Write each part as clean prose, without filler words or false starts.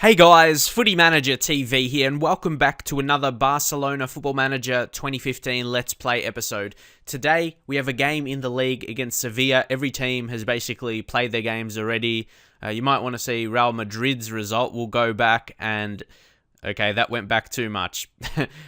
Hey guys, Footy Manager TV here, and welcome back to another Barcelona Football Manager 2015 Let's Play episode. Today, we have a game in the league against Sevilla. Every team has basically played their games already. You might want to see Real Madrid's result. We'll go back and... Okay, that went back too much.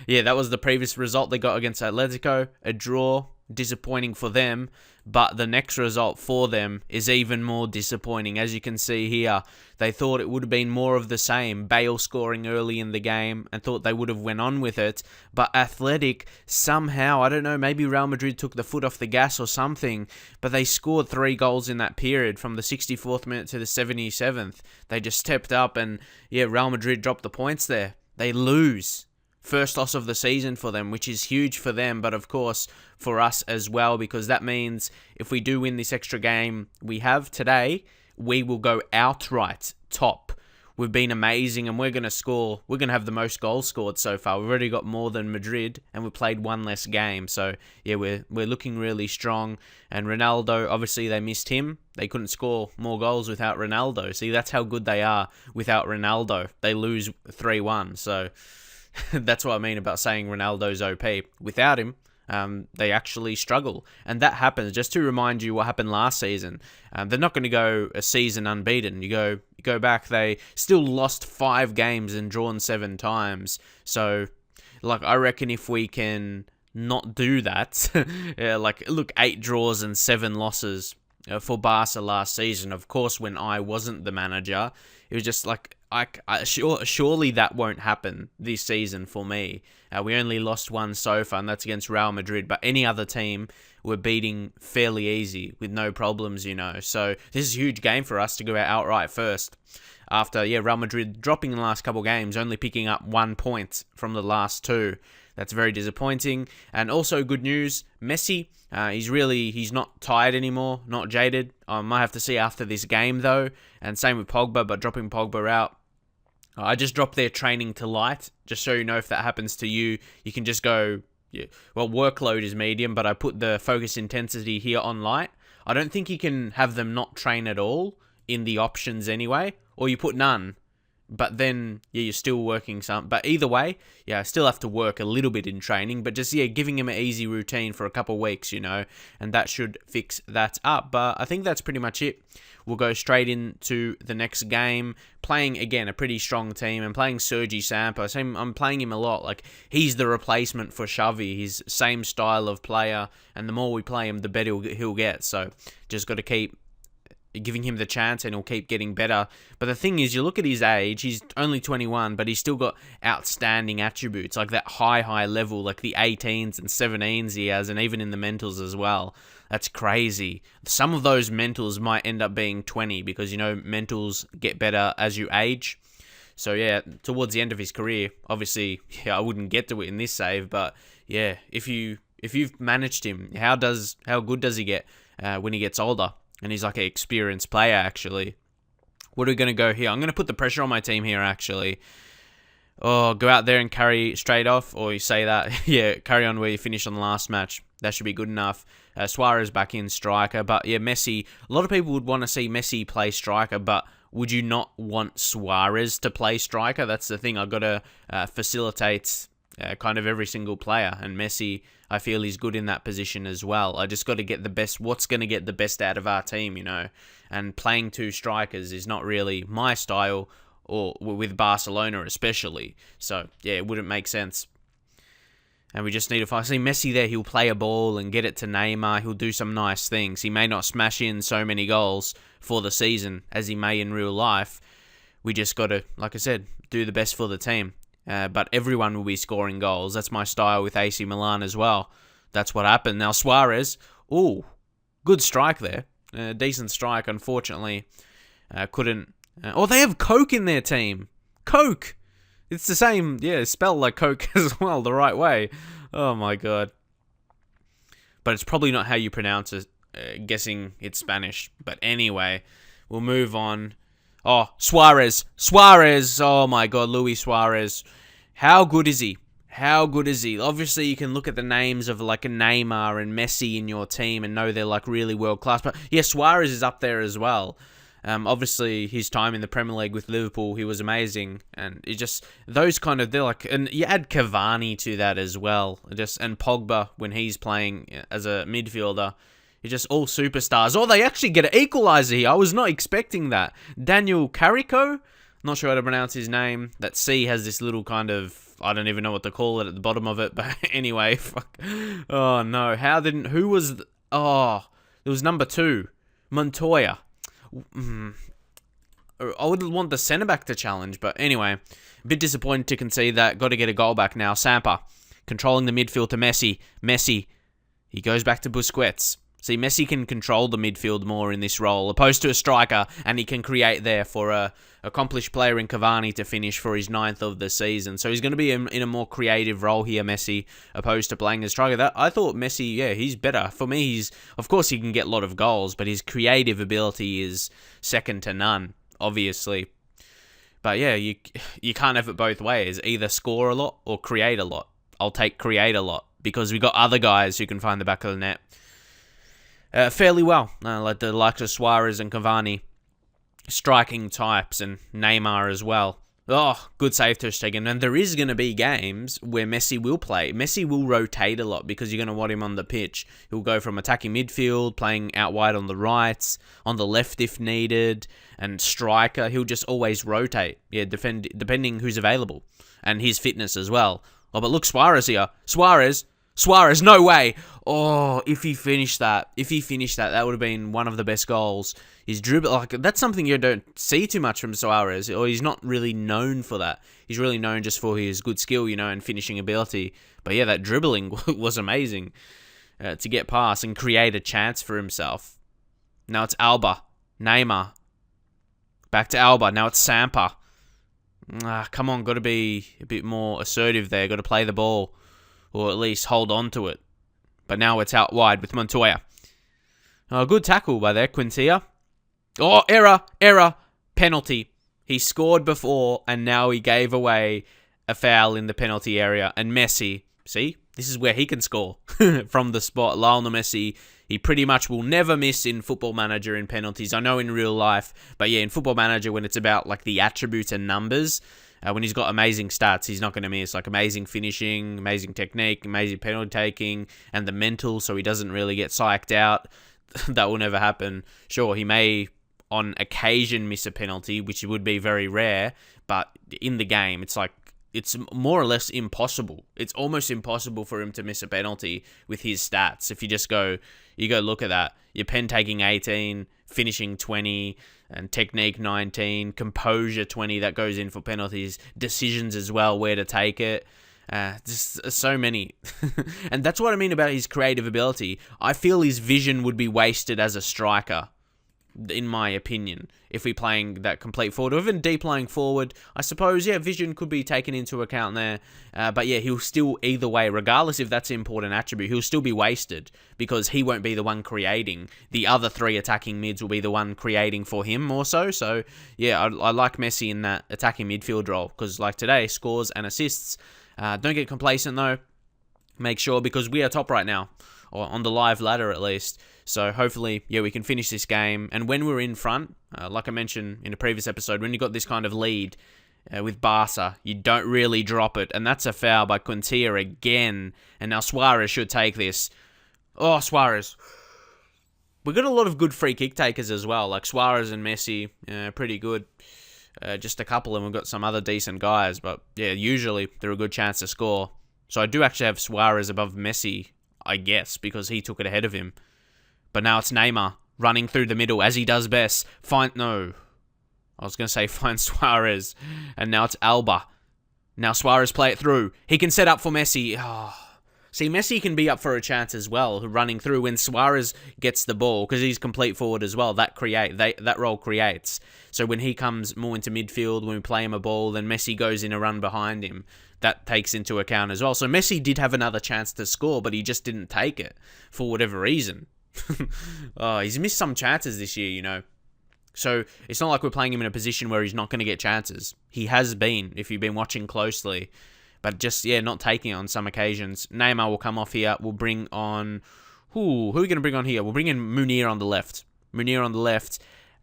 Yeah, that was the previous result they got against Atletico. A draw, disappointing for them. But the next result for them is even more disappointing. As you can see here, they thought it would have been more of the same. Bale scoring early in the game and thought they would have went on with it. But Athletic, somehow, I don't know, maybe Real Madrid took the foot off the gas or something. But they scored 3 goals in that period from the 64th minute to the 77th. They just stepped up and, yeah, Real Madrid dropped the points there. They lose. First loss of the season for them, which is huge for them, but of course for us as well, because that means if we do win this extra game we have today, we will go outright top. We've been amazing and we're going to have the most goals scored so far. We've already got more than Madrid and we played one less game. So yeah, we're looking really strong. And Ronaldo, obviously they missed him. They couldn't score more goals without Ronaldo. See, that's how good they are without Ronaldo. They lose 3-1. So that's what I mean about saying Ronaldo's OP. Without him, they actually struggle. And that happens. Just to remind you what happened last season, they're not going to go a season unbeaten. You go back, they still lost 5 games and drawn 7 times. So, I reckon if we can not do that, yeah, look, 8 draws and 7 losses for Barca last season. Of course, when I wasn't the manager, it was just surely that won't happen this season for me. We only lost 1 so far, and that's against Real Madrid. But any other team we're beating fairly easy with no problems, you know. So this is a huge game for us to go out outright first. After, Real Madrid dropping in the last couple games, only picking up 1 point from the last 2. That's very disappointing. And also good news, Messi, he's not tired anymore, not jaded. I might have to see after this game though. And same with Pogba, but dropping Pogba out. I just dropped their training to light, just so you know if that happens to you. You can just go, workload is medium, but I put the focus intensity here on light. I don't think you can have them not train at all in the options anyway, or you put none. But then, you're still working some. But either way, I still have to work a little bit in training. But just, giving him an easy routine for a couple of weeks, and that should fix that up. But I think that's pretty much it. We'll go straight into the next game. Playing, again, a pretty strong team. And playing Sergi Samper. I'm playing him a lot. He's the replacement for Xavi. He's same style of player. And the more we play him, the better he'll get. So, just got to keep giving him the chance and he'll keep getting better. But the thing is, you look at his age, he's only 21, but he's still got outstanding attributes, like that high level, like the 18s and 17s he has, and even in the mentals as well. That's crazy. Some of those mentals might end up being 20 because, mentals get better as you age. So, towards the end of his career, obviously, I wouldn't get to it in this save, but, if you've managed him, how good does he get when he gets older? And he's like an experienced player, actually. What are we going to go here? I'm going to put the pressure on my team here, actually. Oh, go out there and carry straight off. Or you say that. Carry on where you finished on the last match. That should be good enough. Suarez back in striker. But, Messi. A lot of people would want to see Messi play striker. But would you not want Suarez to play striker? That's the thing. I've got to facilitate kind of every single player. And Messi, I feel he's good in that position as well. I just got to get the best, what's going to get the best out of our team, And playing 2 strikers is not really my style, or with Barcelona especially. So, it wouldn't make sense. And we just need to find... See, Messi there, he'll play a ball and get it to Neymar. He'll do some nice things. He may not smash in so many goals for the season as he may in real life. We just got to, like I said, do the best for the team. But everyone will be scoring goals. That's my style with AC Milan as well. That's what happened. Now Suarez, good strike there. Decent strike, unfortunately. Couldn't... they have Coke in their team. Coke! It's the same, spelled like Coke as well, the right way. Oh my god. But it's probably not how you pronounce it. Guessing it's Spanish. But anyway, we'll move on. Oh, Suarez. Oh my god, Luis Suarez. How good is he? Obviously, you can look at the names of like a Neymar and Messi in your team and know they're like really world class. But Suarez is up there as well. Obviously, his time in the Premier League with Liverpool, he was amazing, and it just those kind of they're like, and you add Cavani to that as well, and Pogba when he's playing as a midfielder. It's just all superstars. Oh, they actually get an equaliser here. I was not expecting that. Daniel Carico, not sure how to pronounce his name. That C has this little kind of, I don't even know what to call it at the bottom of it. But anyway, fuck. Oh no, it was number 2, Montoya. I would want the centre-back to challenge, but anyway, a bit disappointed to concede that. Got to get a goal back now. Sampa, controlling the midfield to Messi. Messi, he goes back to Busquets. See, Messi can control the midfield more in this role, opposed to a striker, and he can create there for a accomplished player in Cavani to finish for his 9th of the season. So he's going to be in a more creative role here, Messi, opposed to playing as striker. I thought Messi, he's better. For me, of course he can get a lot of goals, but his creative ability is second to none, obviously. But yeah, you can't have it both ways. Either score a lot or create a lot. I'll take create a lot, because we got other guys who can find the back of the net fairly well, like the likes of Suarez and Cavani, striking types, and Neymar as well. Oh, good save Ter Stegen. And there is going to be games where Messi will play. Messi will rotate a lot because you're going to want him on the pitch. He'll go from attacking midfield, playing out wide on the right, on the left if needed, and striker. He'll just always rotate, depending who's available, and his fitness as well. Oh, but look, Suarez here. Suarez, no way. Oh, if he finished that, that would have been one of the best goals. His dribble, that's something you don't see too much from Suarez, or he's not really known for that. He's really known just for his good skill, and finishing ability. But yeah, that dribbling was amazing to get past and create a chance for himself. Now it's Alba, Neymar, back to Alba. Now it's Sampa. Come on, got to be a bit more assertive there. Got to play the ball, or at least hold on to it. But now it's out wide with Montoya. Oh, good tackle by there, Quintilla. Oh, error, penalty. He scored before, and now he gave away a foul in the penalty area. And Messi, see, this is where he can score from the spot. Lionel Messi, he pretty much will never miss in Football Manager in penalties. I know in real life, but yeah, in Football Manager, when it's about like the attributes and numbers, when he's got amazing stats, he's not going to miss. Like amazing finishing, amazing technique, amazing penalty taking, and the mental, so he doesn't really get psyched out. That will never happen. Sure, he may on occasion miss a penalty, which would be very rare, but in the game, it's more or less impossible. It's almost impossible for him to miss a penalty with his stats. If you go look at that. Your pen taking 18, finishing 20, and technique 19, composure 20, that goes in for penalties, decisions as well, where to take it. Just so many. And that's what I mean about his creative ability. I feel his vision would be wasted as a striker, in my opinion, if we're playing that complete forward, or even deep lying forward. I suppose, vision could be taken into account there. But yeah, he'll still, either way, regardless if that's an important attribute, he'll still be wasted because he won't be the one creating. The other 3 attacking mids will be the one creating for him more so. So yeah, I like Messi in that attacking midfield role because like today, scores and assists. Don't get complacent though. Make sure, because we are top right now, or on the live ladder at least. So hopefully, we can finish this game. And when we're in front, like I mentioned in a previous episode, when you got this kind of lead with Barca, you don't really drop it. And that's a foul by Quintilla again. And now Suarez should take this. Oh, Suarez. We've got a lot of good free kick takers as well, like Suarez and Messi, pretty good. Just a couple, and we've got some other decent guys. But yeah, usually they're a good chance to score. So I do actually have Suarez above Messi, I guess, because he took it ahead of him. But now it's Neymar running through the middle as he does best. Find Suarez. And now it's Alba. Now Suarez play it through. He can set up for Messi. Oh. See, Messi can be up for a chance as well, running through when Suarez gets the ball, because he's complete forward as well. That role creates. So when he comes more into midfield, when we play him a ball, then Messi goes in a run behind him. That takes into account as well. So Messi did have another chance to score, but he just didn't take it for whatever reason. He's missed some chances this year, So it's not like we're playing him in a position where he's not going to get chances. He has been, if you've been watching closely. But just, not taking it on some occasions. Neymar will come off here. We'll bring on... Who are we going to bring on here? We'll bring in Munir on the left.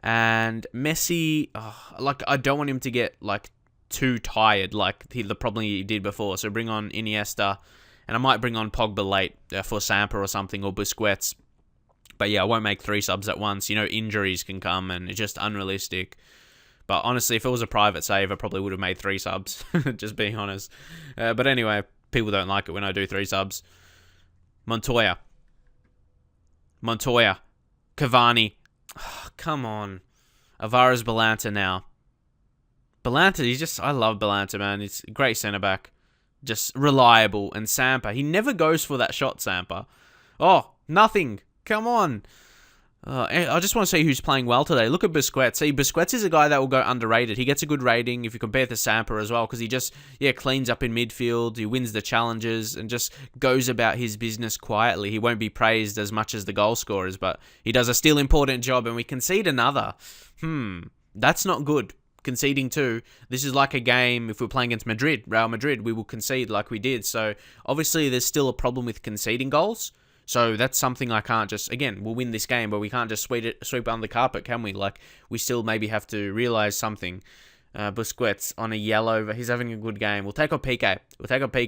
And Messi, I don't want him to get too tired the problem he did before. So bring on Iniesta, and I might bring on Pogba late for Sampa or something, or Busquets. But yeah, I won't make 3 subs at once. Injuries can come, and it's just unrealistic. But honestly, if it was a private save, I probably would have made 3 subs, just being honest. But anyway, people don't like it when I do 3 subs. Montoya, Cavani. Oh, come on. Alvarez Balanta now. Balanta, I love Balanta, man. He's a great centre-back. Just reliable. And Sampa, he never goes for that shot, Sampa. Oh, nothing. Come on. I just want to see who's playing well today. Look at Busquets. See, Busquets is a guy that will go underrated. He gets a good rating if you compare to Sampa as well, because he just, cleans up in midfield. He wins the challenges and just goes about his business quietly. He won't be praised as much as the goal scorers, but he does a still important job, and we concede another. That's not good. Conceding 2. This is like a game, if we're playing against Real Madrid, we will concede like we did. So, obviously, there's still a problem with conceding goals. So that's something I can't just, again, we'll win this game, but we can't just sweep under the carpet, can we? We still maybe have to realise something. Busquets on a yellow, he's having a good game. We'll take on Piqué.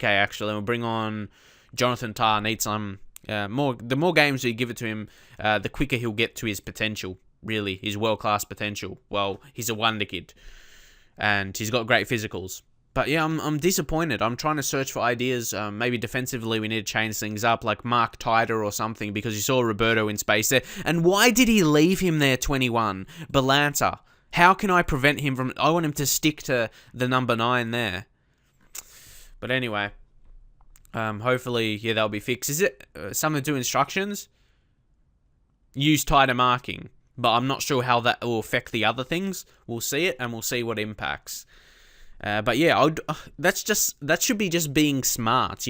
Actually, and we'll bring on Jonathan Tah. Need some more. The more games we give it to him, the quicker he'll get to his potential, really, his world-class potential. Well, he's a wonder kid, and he's got great physicals. But yeah, I'm disappointed. I'm trying to search for ideas. Maybe defensively we need to change things up, like Mark Tider or something, because you saw Roberto in space there. And why did he leave him there, 21? Balanta. How can I prevent him from... I want him to stick to the number 9 there. But anyway, hopefully, that'll be fixed. Is it something to do instructions? Use tighter marking. But I'm not sure how that will affect the other things. We'll see it, and we'll see what impacts. But yeah, that should be just being smart,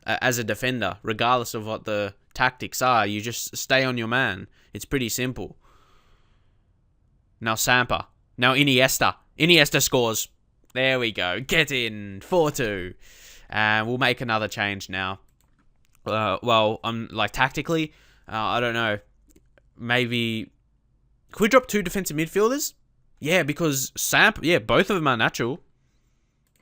as a defender, regardless of what the tactics are. You just stay on your man. It's pretty simple. Now Sampa. Now Iniesta. Iniesta scores. There we go. Get in. 4-2. And we'll make another change now. Tactically, I don't know. Maybe... Could we drop 2 defensive midfielders? Yeah, because Sampa... both of them are natural.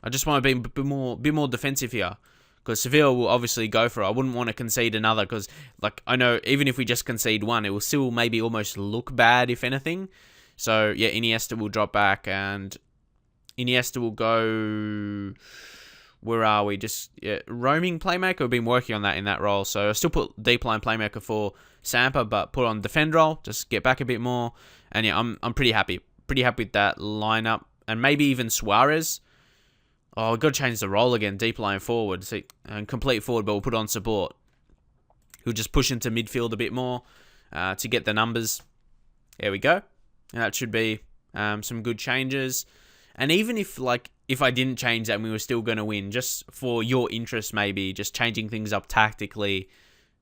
I just want to be a bit more defensive here, because Sevilla will obviously go for it. I wouldn't want to concede another, because I know even if we just concede 1, it will still maybe almost look bad, if anything. So yeah, Iniesta will drop back, and Iniesta will go... Where are we? Just roaming playmaker. We've been working on that in that role, so I still put deep line playmaker for Sampa, but put on defend role, just get back a bit more. And yeah, I'm pretty happy with that lineup, and maybe even Suarez. Oh, we've got to change the role again. Deep line forward. See, and complete forward, but we'll put on support. He'll just push into midfield a bit more to get the numbers. There we go. And that should be some good changes. And even if I didn't change that and we were still going to win, just for your interest maybe, just changing things up tactically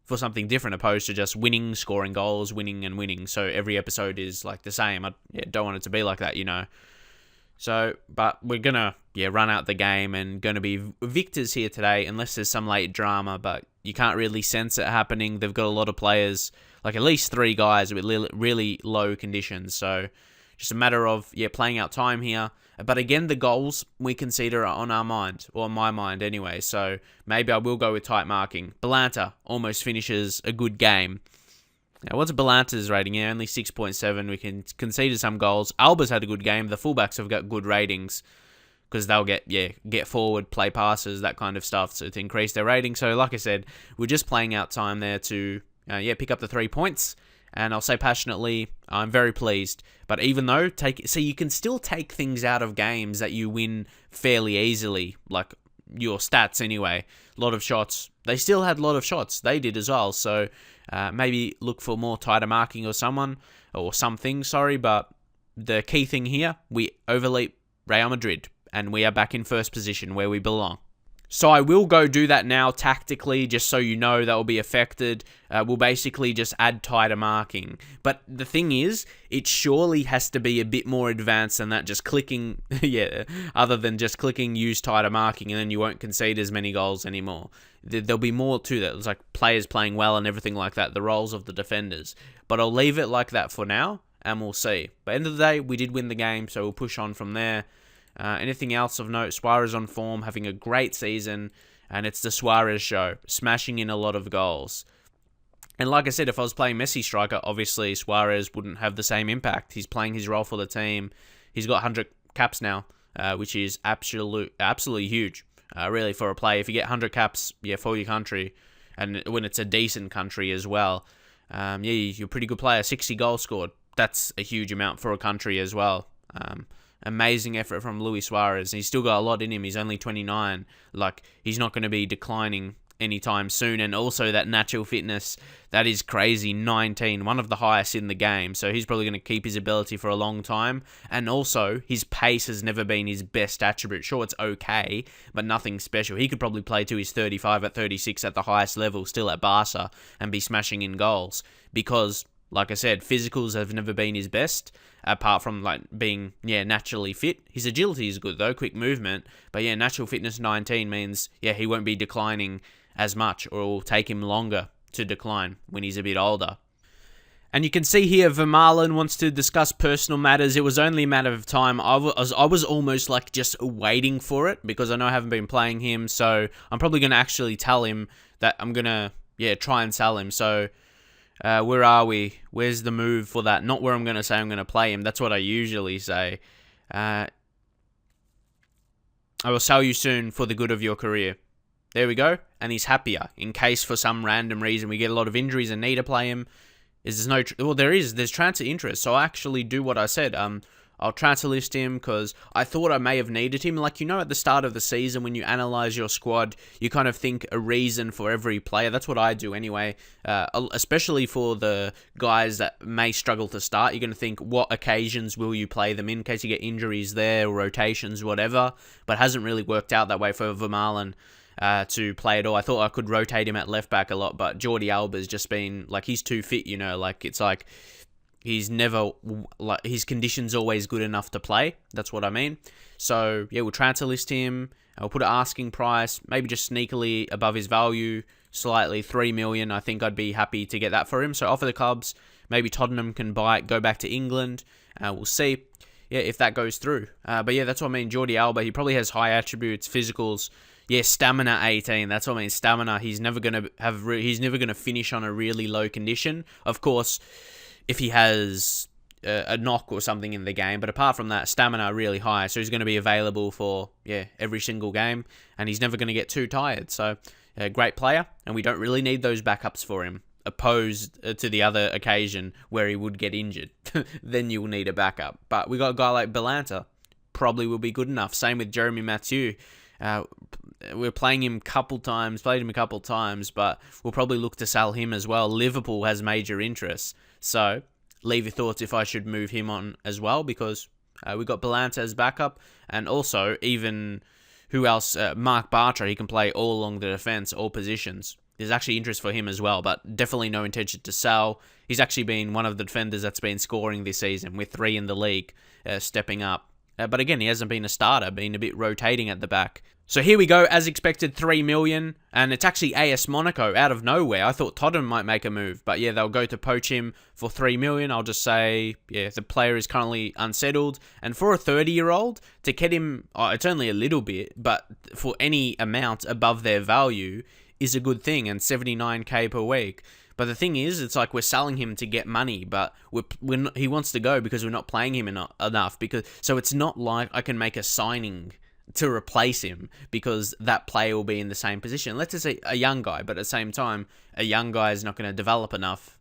for something different, opposed to just winning, scoring goals, winning and winning. So every episode is the same. I don't want it to be like that, So, but we're going to, run out the game and going to be victors here today, unless there's some late drama, but you can't really sense it happening. They've got a lot of players, at least 3 guys with really low conditions. So, just a matter of, playing out time here. But again, the goals we consider are on our mind, or on my mind anyway. So, maybe I will go with tight marking. Balanta almost finishes a good game. Now, what's Balanta's rating? Yeah, only 6.7. We can concede some goals. Alba's had a good game. The fullbacks have got good ratings, because they'll get forward, play passes, that kind of stuff, to increase their rating. So, like I said, we're just playing out time there to, pick up the 3 points. And I'll say passionately, I'm very pleased. But even though, you can still take things out of games that you win fairly easily, like your stats anyway. A lot of shots. They still had a lot of shots. They did as well. So, maybe look for more tighter marking or something. But the key thing here, we overleap Real Madrid, and we are back in first position where we belong. So I will go do that now tactically, just so you know that will be affected. We'll basically just add tighter marking. But the thing is, it surely has to be a bit more advanced than that, just clicking, other than just clicking use tighter marking, and then you won't concede as many goals anymore. There'll be more to that. It's like players playing well and everything like that, the roles of the defenders. But I'll leave it like that for now, and we'll see. But end of the day, we did win the game, so we'll push on from there. Anything else of note? Suarez on form, having a great season, and it's the Suarez show, smashing in a lot of goals. And like I said, if I was playing Messi striker, obviously Suarez wouldn't have the same impact. He's playing his role for the team. He's got 100 caps now, which is absolutely huge, really, for a player. If you get 100 caps, for your country, and when it's a decent country as well, you're a pretty good player. 60 goals scored. That's a huge amount for a country as well. Amazing effort from Luis Suarez. He's still got a lot in him. He's only 29. He's not going to be declining anytime soon. And also that natural fitness, that is crazy. 19, one of the highest in the game. So he's probably going to keep his ability for a long time. And also, his pace has never been his best attribute. Sure, it's okay, but nothing special. He could probably play to his 35 at 36 at the highest level, still at Barca, and be smashing in goals. Because, like I said, physicals have never been his best, apart from being naturally fit. His agility is good though, quick movement. But natural fitness 19 means he won't be declining as much, or it will take him longer to decline when he's a bit older. And you can see here, Vermaelen wants to discuss personal matters. It was only a matter of time. I was almost just waiting for it, because I know I haven't been playing him. So I'm probably going to actually tell him that I'm going to try and sell him. So where are we? Where's the move for that? Not where I'm going to say I'm going to play him. That's what I usually say. I will sell you soon for the good of your career. There we go. And he's happier. In case for some random reason we get a lot of injuries and need to play him. There's transfer interest. So I actually do what I said. I'll transfer list him, because I thought I may have needed him. At the start of the season, when you analyze your squad, you kind of think a reason for every player. That's what I do anyway. Especially for the guys that may struggle to start. You're going to think, what occasions will you play them in case you get injuries there, or rotations, whatever. But it hasn't really worked out that way for Vermaelen to play at all. I thought I could rotate him at left back a lot, but Jordi Alba's just been, he's too fit, he's never, his condition's always good enough to play. That's what I mean. So, we'll transfer list him. I'll put an asking price, maybe just sneakily above his value, slightly, 3 million. I think I'd be happy to get that for him. So, offer the clubs. Maybe Tottenham can buy it, go back to England. We'll see if that goes through. But that's what I mean. Jordi Alba, he probably has high attributes, physicals. Stamina 18. That's what I mean. Stamina. He's never gonna finish on a really low condition. Of course, if he has a knock or something in the game, but apart from that, stamina really high. So he's going to be available for every single game, and he's never going to get too tired. So a great player, and we don't really need those backups for him. Opposed to the other occasion where he would get injured, then you'll need a backup. But we got a guy like Belanta, probably will be good enough. Same with Jeremy Mathieu. We're played him a couple times, but we'll probably look to sell him as well. Liverpool has major interest. So, leave your thoughts if I should move him on as well, because we got Belanta as backup, and also even, who else? Mark Bartra, he can play all along the defence, all positions. There's actually interest for him as well, but definitely no intention to sell. He's actually been one of the defenders that's been scoring this season, with 3 in the league, stepping up. But again, he hasn't been a starter, been a bit rotating at the back. So here we go, as expected, 3 million, and it's actually AS Monaco out of nowhere. I thought Tottenham might make a move, but they'll go to poach him for 3 million. I'll just say, the player is currently unsettled, and for a 30-year-old, to get him, it's only a little bit, but for any amount above their value is a good thing, and 79k per week. But the thing is, it's we're selling him to get money, but he wants to go because we're not playing him enough. So it's not like I can make a signing to replace him, because that player will be in the same position. Let's just say a young guy, but at the same time, a young guy is not going to develop enough.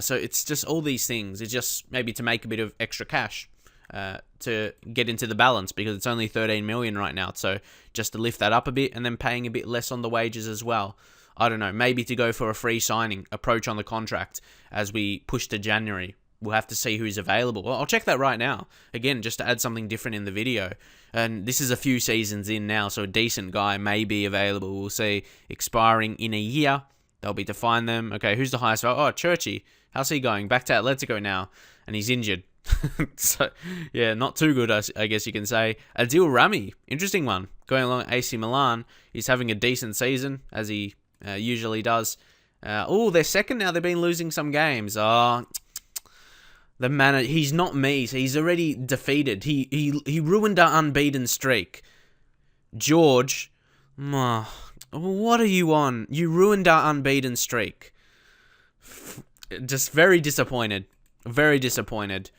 So it's just all these things. It's just maybe to make a bit of extra cash to get into the balance, because it's only 13 million right now. So just to lift that up a bit, and then paying a bit less on the wages as well. I don't know, maybe to go for a free signing approach on the contract as we push to January. We'll have to see who's available. Well, I'll check that right now. Again, just to add something different in the video. And this is a few seasons in now, so a decent guy may be available. We'll see. Expiring in a year. They'll be to find them. Okay, who's the highest value? Oh, Churchy. How's he going? Back to Atletico now. And he's injured. So, not too good, I guess you can say. Adil Rami. Interesting one. Going along at AC Milan. He's having a decent season, as he usually does. They're second now. They've been losing some games. He's not me, so he's already defeated. He ruined our unbeaten streak. George, what are you on? You ruined our unbeaten streak. Just very disappointed. Very disappointed.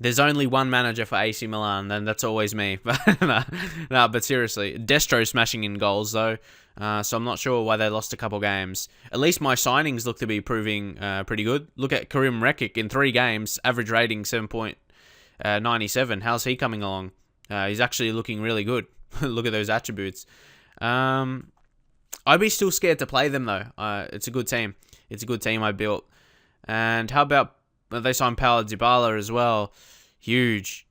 There's only one manager for AC Milan, and that's always me. But seriously, Destro smashing in goals though, so I'm not sure why they lost a couple games. At least my signings look to be proving pretty good. Look at Karim Rekic in 3 games, average rating 7.97. How's he coming along? He's actually looking really good. Look at those attributes. I'd be still scared to play them though. It's a good team. It's a good team I built. And how about they signed Paulo Dybala as well? Huge.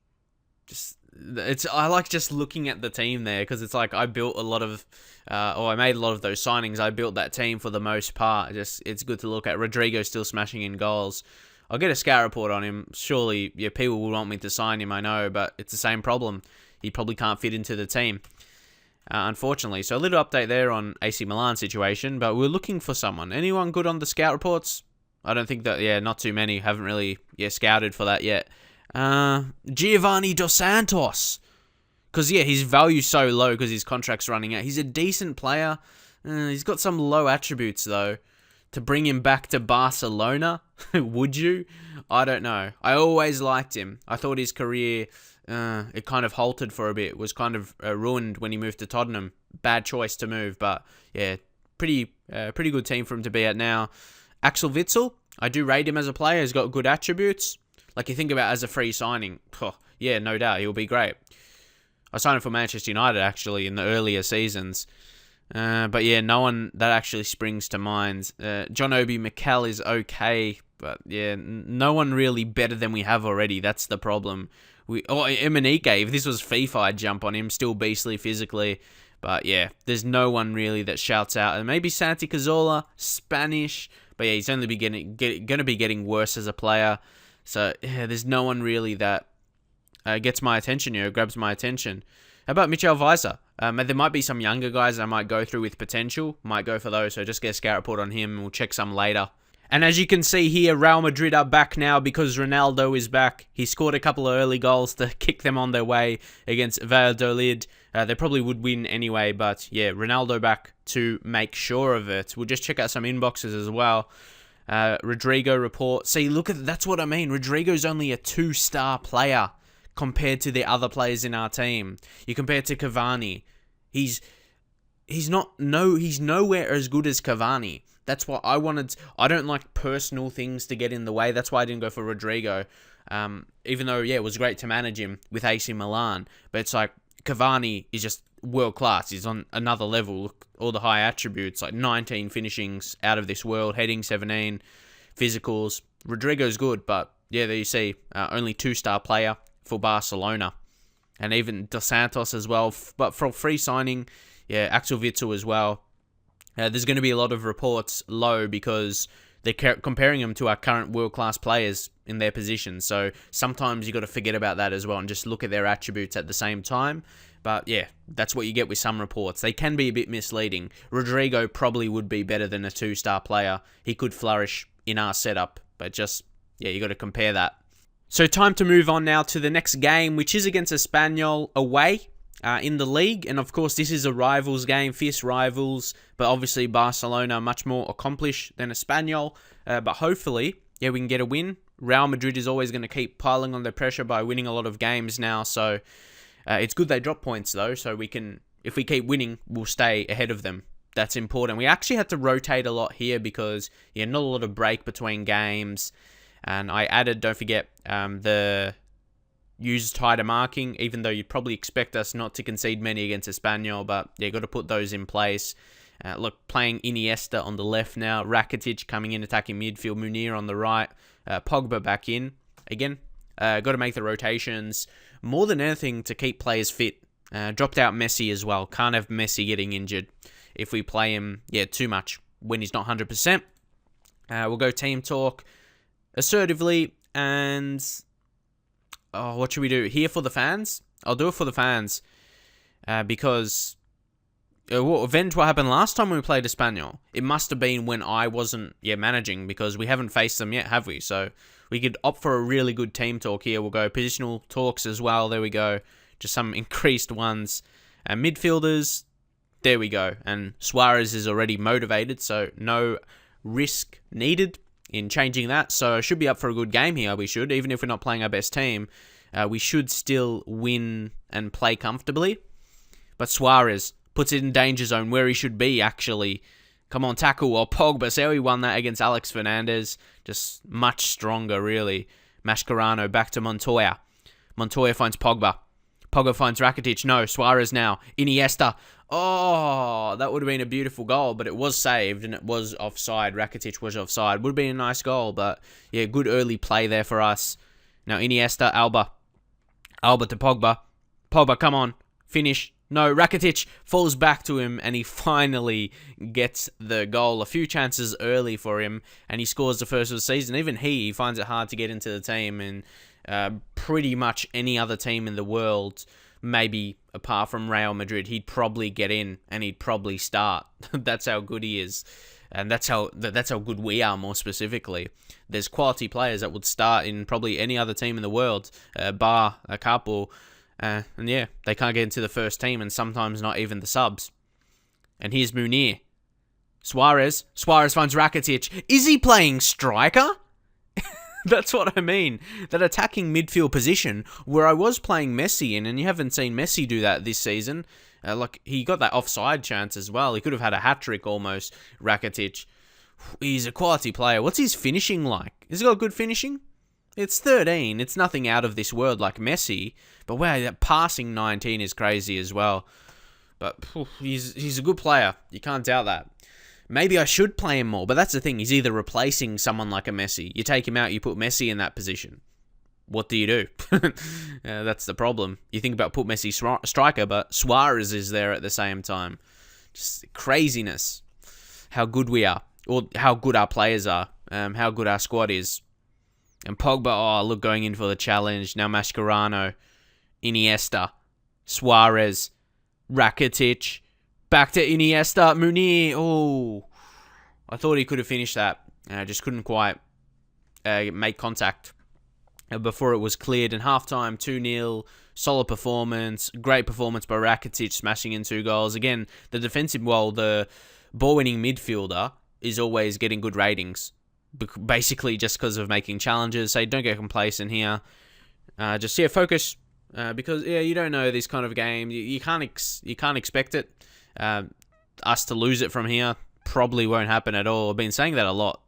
I like just looking at the team there because it's like I built a lot of, I made a lot of those signings. I built that team for the most part. It's good to look at. Rodrigo's still smashing in goals. I'll get a scout report on him. Surely, yeah, people will want me to sign him, I know, but it's the same problem. He probably can't fit into the team, unfortunately. So a little update there on AC Milan situation, but we're looking for someone. Anyone good on the scout reports? I don't think that, not too many. Haven't really, scouted for that yet. Giovanni Dos Santos. Because, his value's so low because his contract's running out. He's a decent player. He's got some low attributes, though. To bring him back to Barcelona, would you? I don't know. I always liked him. I thought his career, it kind of halted for a bit. It was kind of ruined when he moved to Tottenham. Bad choice to move, but, pretty good team for him to be at now. Axel Witsel, I do rate him as a player. He's got good attributes. Like you think about as a free signing. No doubt. He'll be great. I signed him for Manchester United, actually, in the earlier seasons. But no one that actually springs to mind. John Obi Mikel is okay. But no one really better than we have already. That's the problem. Emanike, if this was FIFA, I'd jump on him. Still beastly physically. But there's no one really that shouts out. And maybe Santi Cazorla, Spanish. But he's only going to be getting worse as a player. So there's no one really that gets my attention here, grabs my attention. How about Michel Weiser? There might be some younger guys I might go through with potential. Might go for those. So just get a scout report on him and we'll check some later. And as you can see here, Real Madrid are back now because Ronaldo is back. He scored a couple of early goals to kick them on their way against Valladolid. They probably would win anyway, but Ronaldo back to make sure of it. We'll just check out some inboxes as well. Rodrigo report. See, that's what I mean. Rodrigo's only a 2-star player compared to the other players in our team. You compare it to Cavani. He's nowhere as good as Cavani. That's what I wanted. I don't like personal things to get in the way. That's why I didn't go for Rodrigo. Even though, it was great to manage him with AC Milan. But it's like, Cavani is just world class. He's on another level. Look, all the high attributes, like 19 finishings out of this world, heading 17, physicals. Rodrigo's good, but there you see, only 2-star player for Barcelona. And even Dos Santos as well. But for free signing, Axel Witsel as well. There's going to be a lot of reports low because they're comparing them to our current world-class players in their position. So sometimes you got to forget about that as well and just look at their attributes at the same time. But that's what you get with some reports. They can be a bit misleading. Rodrigo probably would be better than a 2-star player. He could flourish in our setup, but just, you got to compare that. So time to move on now to the next game, which is against Espanyol away in the league. And of course, this is a rivals game, fierce rivals. But obviously, Barcelona are much more accomplished than Espanyol. But hopefully, we can get a win. Real Madrid is always going to keep piling on the pressure by winning a lot of games now. So it's good they drop points, though. So we can, if we keep winning, we'll stay ahead of them. That's important. We actually had to rotate a lot here because, not a lot of break between games. And I added, don't forget, the use tighter marking, even though you'd probably expect us not to concede many against Espanyol, but got to put those in place. Look, playing Iniesta on the left now, Rakitic coming in, attacking midfield, Munir on the right, Pogba back in. Again, got to make the rotations, more than anything, to keep players fit. Dropped out Messi as well. Can't have Messi getting injured if we play him, too much when he's not 100%. We'll go team talk assertively, and what should we do here for the fans? I'll do it for the fans because what happened last time when we played Espanyol? It must have been when I wasn't managing, because we haven't faced them yet, have we? So We could opt for a really good team talk here. We'll go positional talks as well. There we go. Just some increased ones. And midfielders, there we go. And Suarez is already motivated, so no risk needed in changing that. So I should be up for a good game here. We should, even if we're not playing our best team. We should still win and play comfortably. But Suarez puts it in danger zone where he should be, actually. Come on, tackle. Or Pogba. See how he won that against Alex Fernandez. Just much stronger, really. Mascherano back to Montoya. Montoya finds Pogba. Pogba finds Rakitic. No, Suarez now. Iniesta. Oh, that would have been a beautiful goal, but it was saved and it was offside. Rakitic was offside. Would have been a nice goal, but yeah, good early play there for us. Now Iniesta, Alba. Alba to Pogba. Pogba, come on. Finish. No, Rakitic falls back to him and he finally gets the goal. A few chances early for him and he scores the first of the season. Even he finds it hard to get into the team, and pretty much any other team in the world, maybe apart from Real Madrid, he'd probably get in and he'd probably start. That's how good he is. And that's how good we are, more specifically. There's quality players that would start in probably any other team in the world, bar a couple. And yeah, they can't get into the first team, and sometimes not even the subs. And here's Munir. Suarez finds Rakitic. Is he playing striker? That's what I mean. That attacking midfield position where I was playing Messi in, and you haven't seen Messi do that this season. He got that offside chance as well. He could have had a hat-trick almost, Rakitic. He's a quality player. What's his finishing like? Has he got good finishing? It's 13. It's nothing out of this world like Messi. But wow, that passing 19 is crazy as well. But he's a good player. You can't doubt that. Maybe I should play him more, but that's the thing. He's either replacing someone like a Messi. You take him out, you put Messi in that position. What do you do? That's the problem. You think about put Messi striker, but Suarez is there at the same time. Just craziness. How good we are. Or how good our players are. How good our squad is. And Pogba, look, going in for the challenge. Now Mascherano. Iniesta. Suarez. Rakitic. Back to Iniesta. Munir. Oh, I thought he could have finished that. I just couldn't quite make contact before it was cleared. In halftime, 2-0. Solid performance. Great performance by Rakitic, smashing in 2 goals. Again, the ball-winning midfielder is always getting good ratings. Basically, just because of making challenges. So don't get complacent here. Focus. Because you don't know this kind of game. You can't expect it. Us to lose it from here probably won't happen at all. I've been saying that a lot.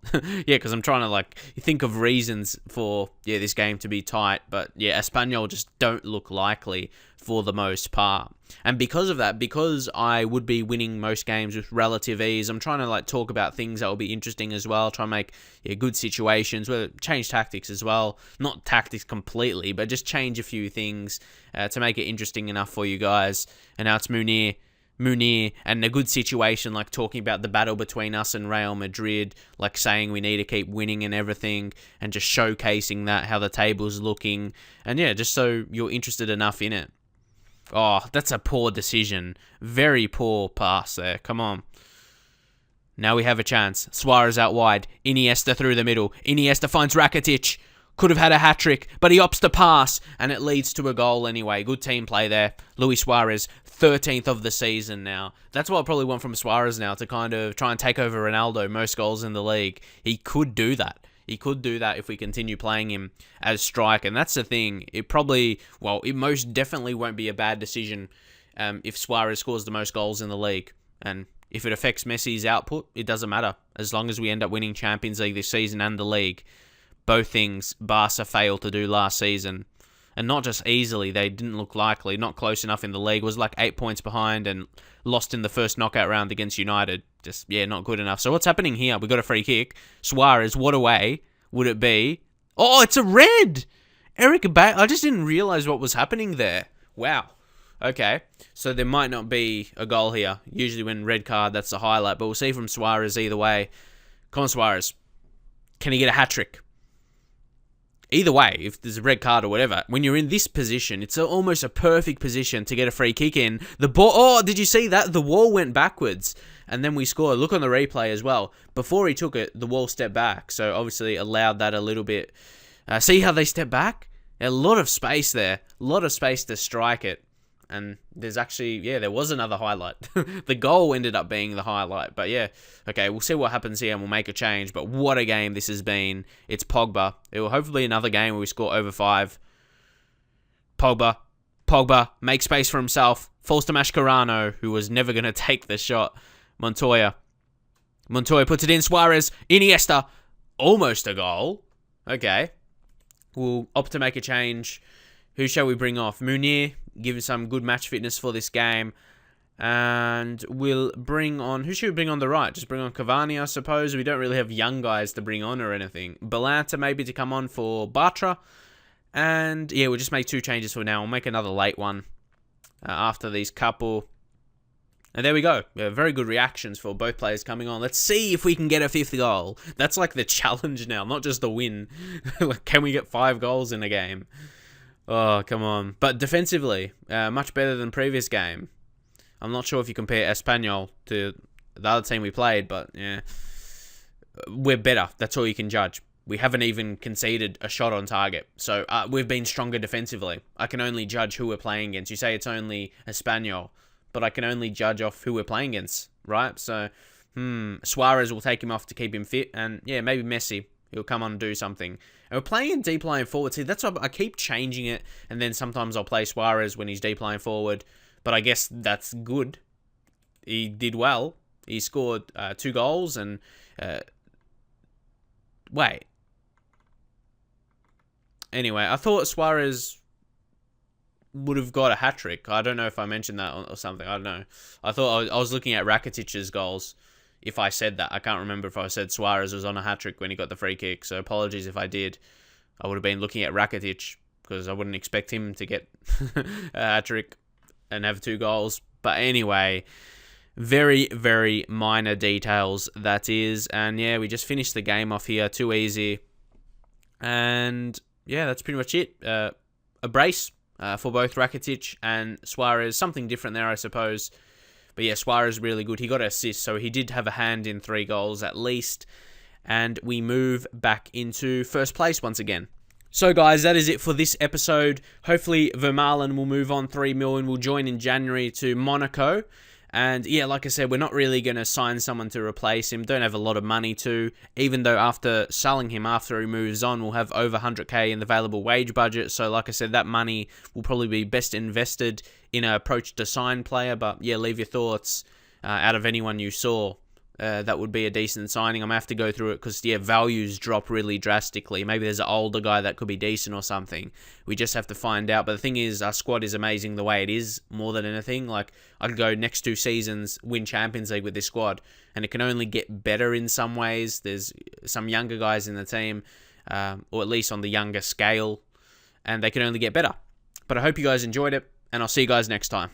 Because I'm trying to think of reasons for this game to be tight. But Espanyol just don't look likely for the most part. And because of that, because I would be winning most games with relative ease, I'm trying to talk about things that will be interesting as well. Try and make good situations. Change tactics as well. Not tactics completely, but just change a few things to make it interesting enough for you guys. And now it's Munir, and a good situation, talking about the battle between us and Real Madrid, saying we need to keep winning and everything, and just showcasing that, how the table's looking, and just so you're interested enough in it. Oh, that's a poor decision. Very poor pass there. Come on. Now we have a chance. Suarez out wide. Iniesta through the middle. Iniesta finds Rakitic. Could have had a hat-trick, but he opts to pass, and it leads to a goal anyway. Good team play there. Luis Suarez, 13th of the season now. That's what I probably want from Suarez now, to kind of try and take over Ronaldo, most goals in the league. He could do that. He could do that if we continue playing him as striker, and that's the thing. It most definitely won't be a bad decision if Suarez scores the most goals in the league. And if it affects Messi's output, it doesn't matter. As long as we end up winning Champions League this season and the league. Both things Barca failed to do last season. And not just easily, they didn't look likely. Not close enough in the league. Was 8 points behind and lost in the first knockout round against United. Just, not good enough. So what's happening here? We got a free kick. Suarez, what a way would it be? Oh, it's a red! I just didn't realise what was happening there. Wow. Okay. So there might not be a goal here. Usually when red card, that's the highlight. But we'll see from Suarez either way. Come on, Suarez. Can he get a hat-trick? Either way, if there's a red card or whatever, when you're in this position, it's almost a perfect position to get a free kick in. The ball, did you see that? The wall went backwards, and then we scored. Look on the replay as well. Before he took it, the wall stepped back, so obviously allowed that a little bit See how they step back? A lot of space there. A lot of space to strike it. And there's actually, there was another highlight. The goal ended up being the highlight. But yeah, okay, we'll see what happens here and we'll make a change. But what a game this has been. It's Pogba. It will hopefully be another game where we score over 5. Pogba makes space for himself. Falls to Mascherano, who was never going to take the shot. Montoya puts it in. Suarez. Iniesta. Almost a goal. Okay. We'll opt to make a change. Who shall we bring off? Munir, give him some good match fitness for this game. And we'll bring on... Who should we bring on the right? Just bring on Cavani, I suppose. We don't really have young guys to bring on or anything. Belanta maybe to come on for Bartra. And yeah, we'll just make 2 changes for now. We'll make another late one after these couple. And there we go. Very good reactions for both players coming on. Let's see if we can get a 5th goal. That's like the challenge now, not just the win. Like, can we get 5 goals in a game? Oh, come on. But defensively, much better than previous game. I'm not sure if you compare Espanyol to the other team we played, but yeah. We're better. That's all you can judge. We haven't even conceded a shot on target. So we've been stronger defensively. I can only judge who we're playing against. You say it's only Espanyol, but I can only judge off who we're playing against, right? So, Suarez will take him off to keep him fit. And yeah, maybe Messi. He'll come on and do something. And we're playing in deep line forward. See, that's why I keep changing it. And then sometimes I'll play Suarez when he's deep line forward. But I guess that's good. He did well. He scored 2 goals. And wait. Anyway, I thought Suarez would have got a hat-trick. I don't know if I mentioned that or something. I don't know. I thought I was looking at Rakitic's goals. If I said that, I can't remember if I said Suarez was on a hat-trick when he got the free kick. So apologies if I did. I would have been looking at Rakitic because I wouldn't expect him to get a hat-trick and have 2 goals. But anyway, very, very minor details, that is. And yeah, we just finished the game off here. Too easy. And yeah, that's pretty much it. A brace for both Rakitic and Suarez. Something different there, I suppose. But yeah, Suarez really good. He got an assist, so he did have a hand in 3 goals at least. And we move back into first place once again. So guys, that is it for this episode. Hopefully Vermaelen will move on 3 million. We'll join in January to Monaco. And yeah, like I said, we're not really going to sign someone to replace him. Don't have a lot of money to. Even though after selling him, after he moves on, we'll have over 100k in the available wage budget. So like I said, that money will probably be best invested in an approach to sign player. But yeah, leave your thoughts out of anyone you saw. That would be a decent signing. I'm going to have to go through it because, yeah, values drop really drastically. Maybe there's an older guy that could be decent or something. We just have to find out. But the thing is, our squad is amazing the way it is more than anything. Like, I could go next 2 seasons, win Champions League with this squad, and it can only get better in some ways. There's some younger guys in the team, or at least on the younger scale, and they can only get better. But I hope you guys enjoyed it, and I'll see you guys next time.